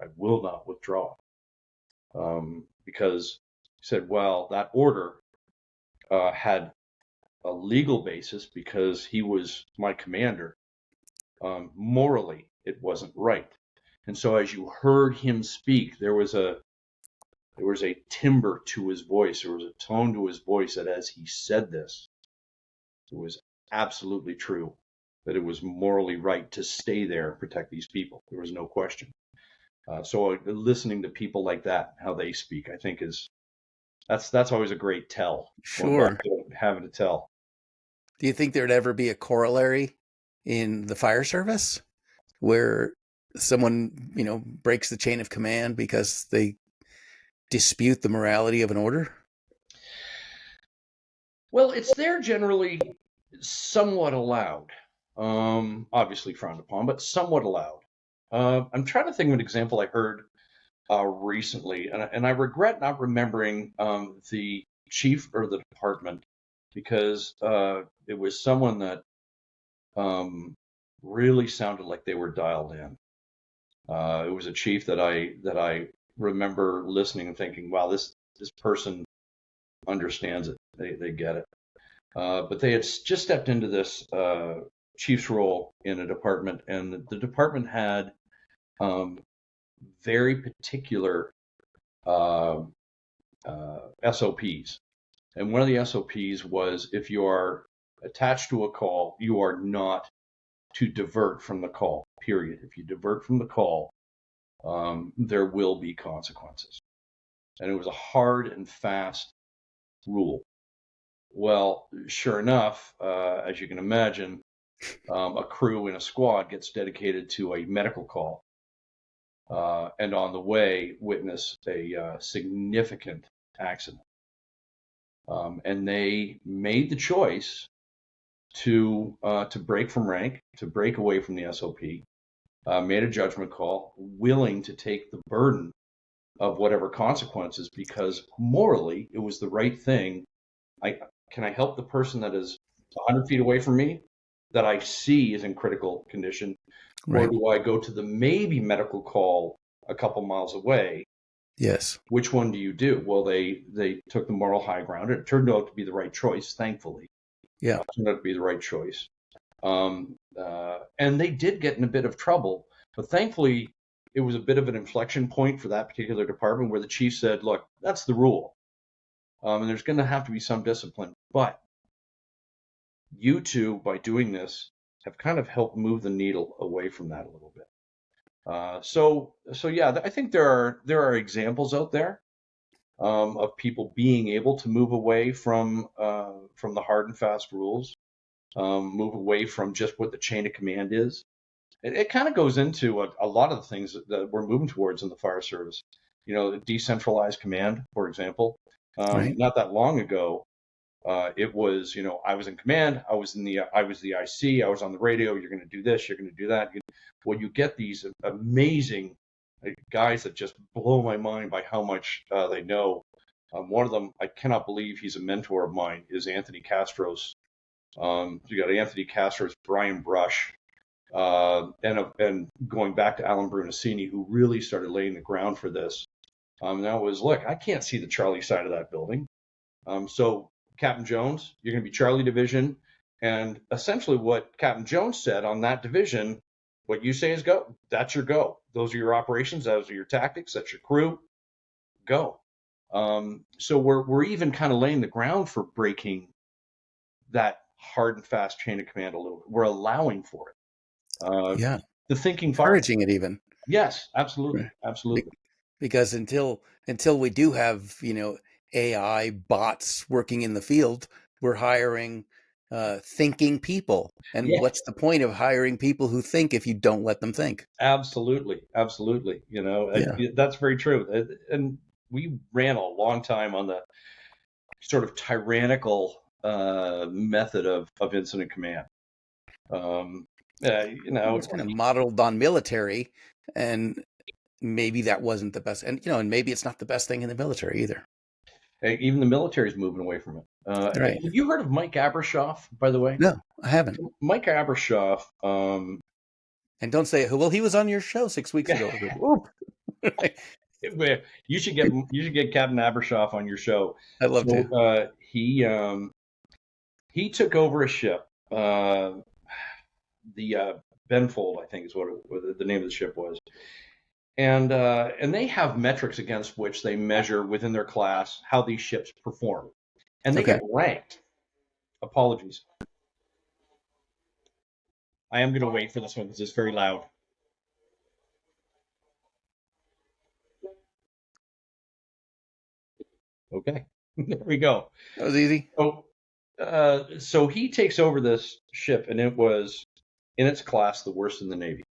[SPEAKER 3] I will not withdraw. Because he said, well, that order had a legal basis because he was my commander. Morally, it wasn't right. And so as you heard him speak, there was a timbre to his voice. There was a tone to his voice that as he said this, it was absolutely true, that it was morally right to stay there and protect these people. There was no question. So listening to people like that, how they speak, I think that's always a great tell.
[SPEAKER 2] Sure.
[SPEAKER 3] Having to tell.
[SPEAKER 2] Do you think there'd ever be a corollary in the fire service where someone, breaks the chain of command because they dispute the morality of an order?
[SPEAKER 3] Well, it's there generally somewhat allowed. Obviously frowned upon, but somewhat allowed. I'm trying to think of an example I heard recently, and I regret not remembering the chief or the department, because it was someone that really sounded like they were dialed in. It was a chief that I remember listening and thinking, wow, this person understands it. They get it. But they had just stepped into this chief's role in a department, and the department had very particular SOPs. And one of the SOPs was, if you are attached to a call, you are not to divert from the call, period. If you divert from the call, there will be consequences. And it was a hard and fast rule. Well, sure enough, as you can imagine, a crew in a squad gets dedicated to a medical call, and on the way witness a significant accident. And they made the choice to break from rank, to break away from the SOP, made a judgment call, willing to take the burden of whatever consequences, because morally it was the right thing. Can I help the person that is 100 feet away from me that I see is in critical condition? Right. Or do I go to the maybe medical call a couple miles away?
[SPEAKER 2] Yes. Which
[SPEAKER 3] one do you do? Well, they took the moral high ground. It turned out to be the right choice, thankfully.
[SPEAKER 2] Yeah.
[SPEAKER 3] It turned out to be the right choice. And they did get in a bit of trouble, but thankfully it was a bit of an inflection point for that particular department where the chief said, look, that's the rule. And there's going to have to be some discipline. But you two, by doing this, have kind of helped move the needle away from that a little bit. So yeah, I think there are examples out there of people being able to move away from the hard and fast rules, move away from just what the chain of command is. It kind of goes into a lot of the things that we're moving towards in the fire service. The decentralized command, for example.
[SPEAKER 2] Right.
[SPEAKER 3] Not that long ago, it was, I was in command, I was the IC, I was on the radio, you're going to do this, you're going to do that. Well, you get these amazing guys that just blow my mind by how much they know. One of them, I cannot believe he's a mentor of mine, is Anthony Castro's. You got Anthony Castro's, Brian Brush, and going back to Alan Brunacini, who really started laying the ground for this. That was, look, I can't see the Charlie side of that building. So Captain Jones, you're going to be Charlie Division. And essentially what Captain Jones said on that division, what you say is go. That's your go. Those are your operations. Those are your tactics. That's your crew. Go. So we're even kind of laying the ground for breaking that hard and fast chain of command a little bit. We're allowing for it.
[SPEAKER 2] Yeah.
[SPEAKER 3] the thinking fire.
[SPEAKER 2] Encouraging it even.
[SPEAKER 3] Yes, absolutely,
[SPEAKER 2] Right.
[SPEAKER 3] absolutely.
[SPEAKER 2] Because until we do have, AI bots working in the field, we're hiring thinking people. And
[SPEAKER 3] Yeah,
[SPEAKER 2] what's the point of hiring people who think if you don't let them think?
[SPEAKER 3] absolutely, absolutely.
[SPEAKER 2] Yeah.
[SPEAKER 3] That's very true. And we ran a long time on the sort of tyrannical method of incident command.
[SPEAKER 2] It's kind of modeled on military, and maybe that wasn't the best. And maybe it's not the best thing in the military either.
[SPEAKER 3] even the military is moving away from it.
[SPEAKER 2] Right.
[SPEAKER 3] Have you heard of Mike Abrashoff, by the way?
[SPEAKER 2] No, I haven't.
[SPEAKER 3] Mike Abrashoff.
[SPEAKER 2] And don't say, well, he was on your show 6 weeks ago. Whoop.
[SPEAKER 3] You should get Captain Abrashoff on your show.
[SPEAKER 2] I'd love to.
[SPEAKER 3] He took over a ship. The Benfold, I think, is what the name of the ship was. And they have metrics against which they measure within their class how these ships perform, and they get ranked. Apologies. I am going to wait for this one because it's very loud. Okay, there we go.
[SPEAKER 2] That was easy.
[SPEAKER 3] So he takes over this ship, and it was in its class the worst in the Navy.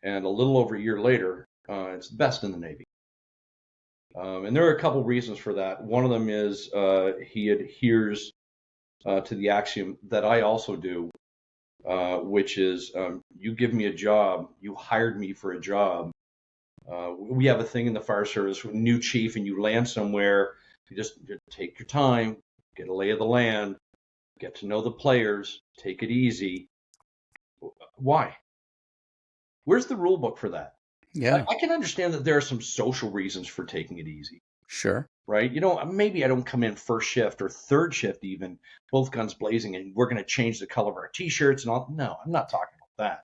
[SPEAKER 3] And a little over a year later, it's the best in the Navy. And there are a couple reasons for that. One of them is he adheres to the axiom that I also do, which is you give me a job, you hired me for a job. We have a thing in the fire service, new chief, and you land somewhere, you just take your time, get a lay of the land, get to know the players, take it easy. Why? Where's the rule book for that?
[SPEAKER 2] Yeah.
[SPEAKER 3] I can understand that there are some social reasons for taking it easy.
[SPEAKER 2] Sure.
[SPEAKER 3] Right? Maybe I don't come in first shift or third shift even, both guns blazing, and we're going to change the color of our T-shirts and all. No, I'm not talking about that.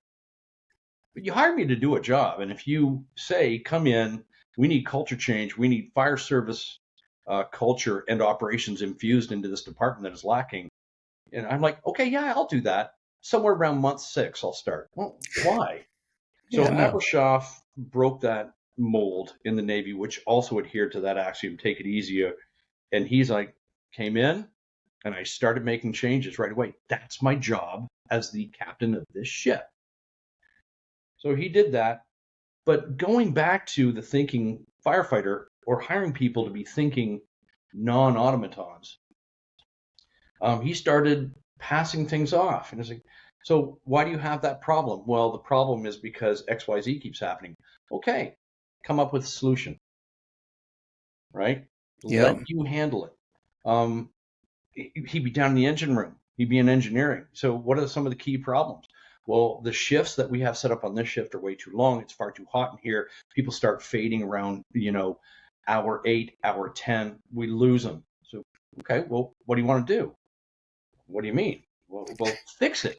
[SPEAKER 3] But you hired me to do a job, and if you say, come in, we need culture change, we need fire service culture and operations infused into this department that is lacking, and I'm like, okay, yeah, I'll do that. Somewhere around month 6, I'll start. Well, why? So Abrashoff broke that mold in the Navy, which also adhered to that axiom, take it easier. And he's like, came in, and I started making changes right away. That's my job as the captain of this ship. So he did that. But going back to the thinking firefighter, or hiring people to be thinking non-automatons, he started passing things off. And it's like, so why do you have that problem? Well, the problem is because XYZ keeps happening. Okay, come up with a solution, right?
[SPEAKER 2] Yeah.
[SPEAKER 3] Let you handle it. He'd be down in the engine room. He'd be in engineering. So what are some of the key problems? Well, the shifts that we have set up on this shift are way too long. It's far too hot in here. People start fading around, hour 8, hour 10. We lose them. So, okay, well, what do you want to do? What do you mean? Well, fix it.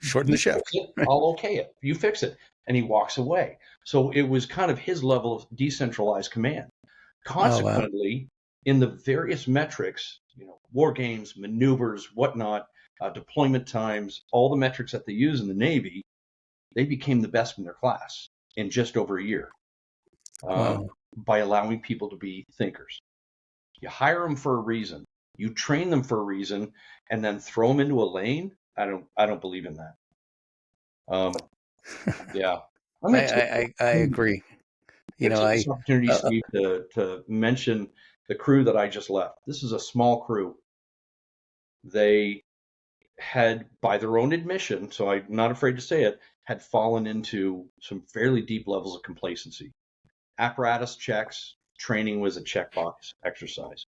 [SPEAKER 2] Shorten the shift.
[SPEAKER 3] I'll okay it. You fix it. And he walks away. So it was kind of his level of decentralized command. Consequently, in the various metrics, war games, maneuvers, whatnot, deployment times, all the metrics that they use in the Navy, they became the best in their class in just over a year by allowing people to be thinkers. You hire them for a reason. You train them for a reason, and then throw them into a lane. I don't believe in that. Yeah,
[SPEAKER 2] I agree.
[SPEAKER 3] This opportunity, Steve, to mention the crew that I just left. This is a small crew. They had, by their own admission, so I'm not afraid to say it, had fallen into some fairly deep levels of complacency. Apparatus checks, training was a checkbox exercise.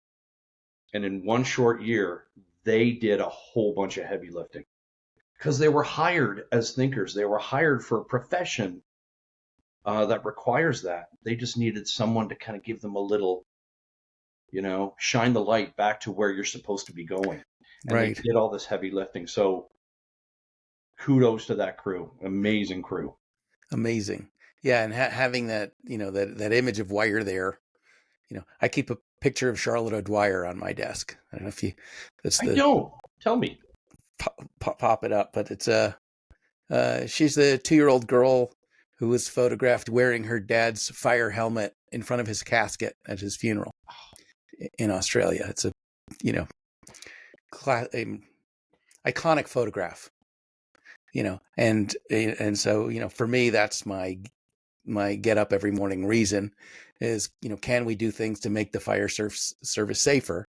[SPEAKER 3] And in one short year, they did a whole bunch of heavy lifting because they were hired as thinkers. They were hired for a profession that requires that. They just needed someone to kind of give them a little, shine the light back to where you're supposed to be going. And they did all this heavy lifting. So kudos to that crew. Amazing crew. Amazing.
[SPEAKER 2] Yeah. And having that, that image of Wire there, I keep a picture of Charlotte O'Dwyer on my desk. I don't know if you,
[SPEAKER 3] I don't. Tell me.
[SPEAKER 2] Pop it up, but it's She's the 2-year-old girl who was photographed wearing her dad's fire helmet in front of his casket at his funeral in Australia. It's a, you know, iconic photograph, and so, for me, that's my get up every morning reason is, can we do things to make the fire service safer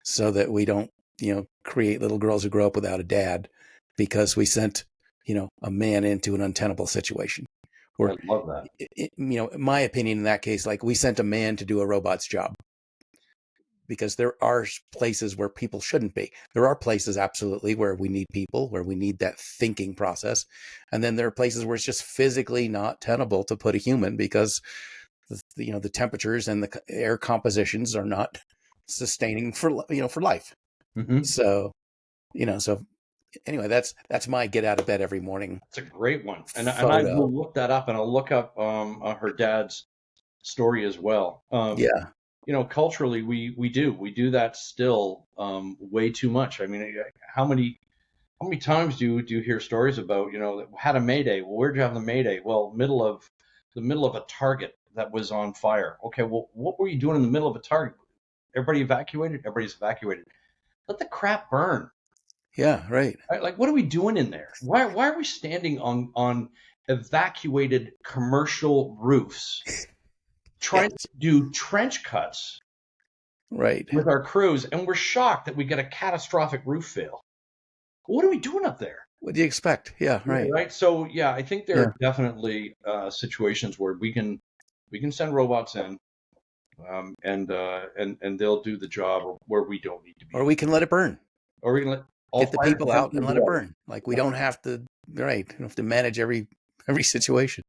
[SPEAKER 2] so that we don't, create little girls who grow up without a dad because we sent, a man into an untenable situation. Or,
[SPEAKER 3] I love that.
[SPEAKER 2] In my opinion, in that case, like we sent a man to do a robot's job because there are places where people shouldn't be. There are places absolutely where we need people, where we need that thinking process. And then there are places where it's just physically not tenable to put a human because the temperatures and the air compositions are not sustaining for life.
[SPEAKER 3] Mm-hmm.
[SPEAKER 2] So anyway, that's my get out of bed every morning.
[SPEAKER 3] It's a great one. And I will look that up, and I'll look up her dad's story as well.
[SPEAKER 2] Yeah.
[SPEAKER 3] Culturally, we do that still way too much. I mean, how many times do you hear stories about, had a Mayday? Well, where'd you have the Mayday? Well, the middle of a target that was on fire. Okay, well, what were you doing in the middle of a target? Everybody evacuated? Everybody's evacuated. Let the crap burn.
[SPEAKER 2] Yeah, right.
[SPEAKER 3] Like, what are we doing in there? Why are we standing on evacuated commercial roofs trying to do trench cuts
[SPEAKER 2] right
[SPEAKER 3] with our crews, and we're shocked that we get a catastrophic roof fail? What are we doing up there?
[SPEAKER 2] What do you expect? Yeah, right.
[SPEAKER 3] Right. So yeah, I think there are definitely situations where we can send robots in, and they'll do the job where we don't need to be.
[SPEAKER 2] Or we can let it burn.
[SPEAKER 3] Or we can
[SPEAKER 2] get the people out and let it burn. Like we don't have to. Right. You don't have to manage every situation.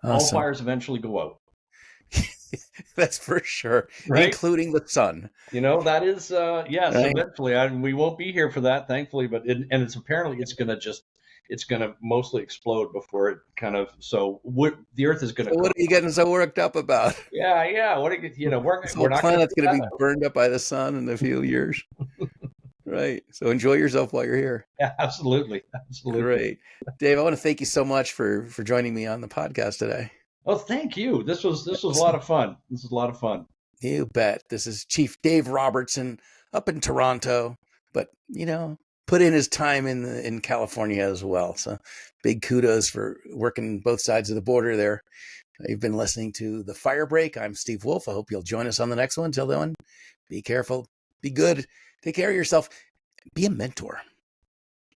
[SPEAKER 3] All fires eventually go out.
[SPEAKER 2] That's for sure, right? Including the sun.
[SPEAKER 3] That is yes.
[SPEAKER 2] Right.
[SPEAKER 3] Eventually, we won't be here for that, thankfully. But it's apparently it's gonna mostly explode before it kind of. So the Earth is gonna.
[SPEAKER 2] So what are you getting so worked up about?
[SPEAKER 3] Yeah. What are we're
[SPEAKER 2] not. Planet's gonna be burned up by the sun in a few years. Right. So enjoy yourself while you're here.
[SPEAKER 3] Yeah, absolutely.
[SPEAKER 2] Great, Dave. I want to thank you so much for joining me on the podcast today.
[SPEAKER 3] Oh, thank you. This was a lot of fun. This is a lot of fun.
[SPEAKER 2] You bet. This is Chief Dave Robertson up in Toronto, but put in his time in California as well. So big kudos for working both sides of the border there. You've been listening to The Fire Break. I'm Steve Wolf. I hope you'll join us on the next one. Till then, be careful, be good, take care of yourself, be a mentor.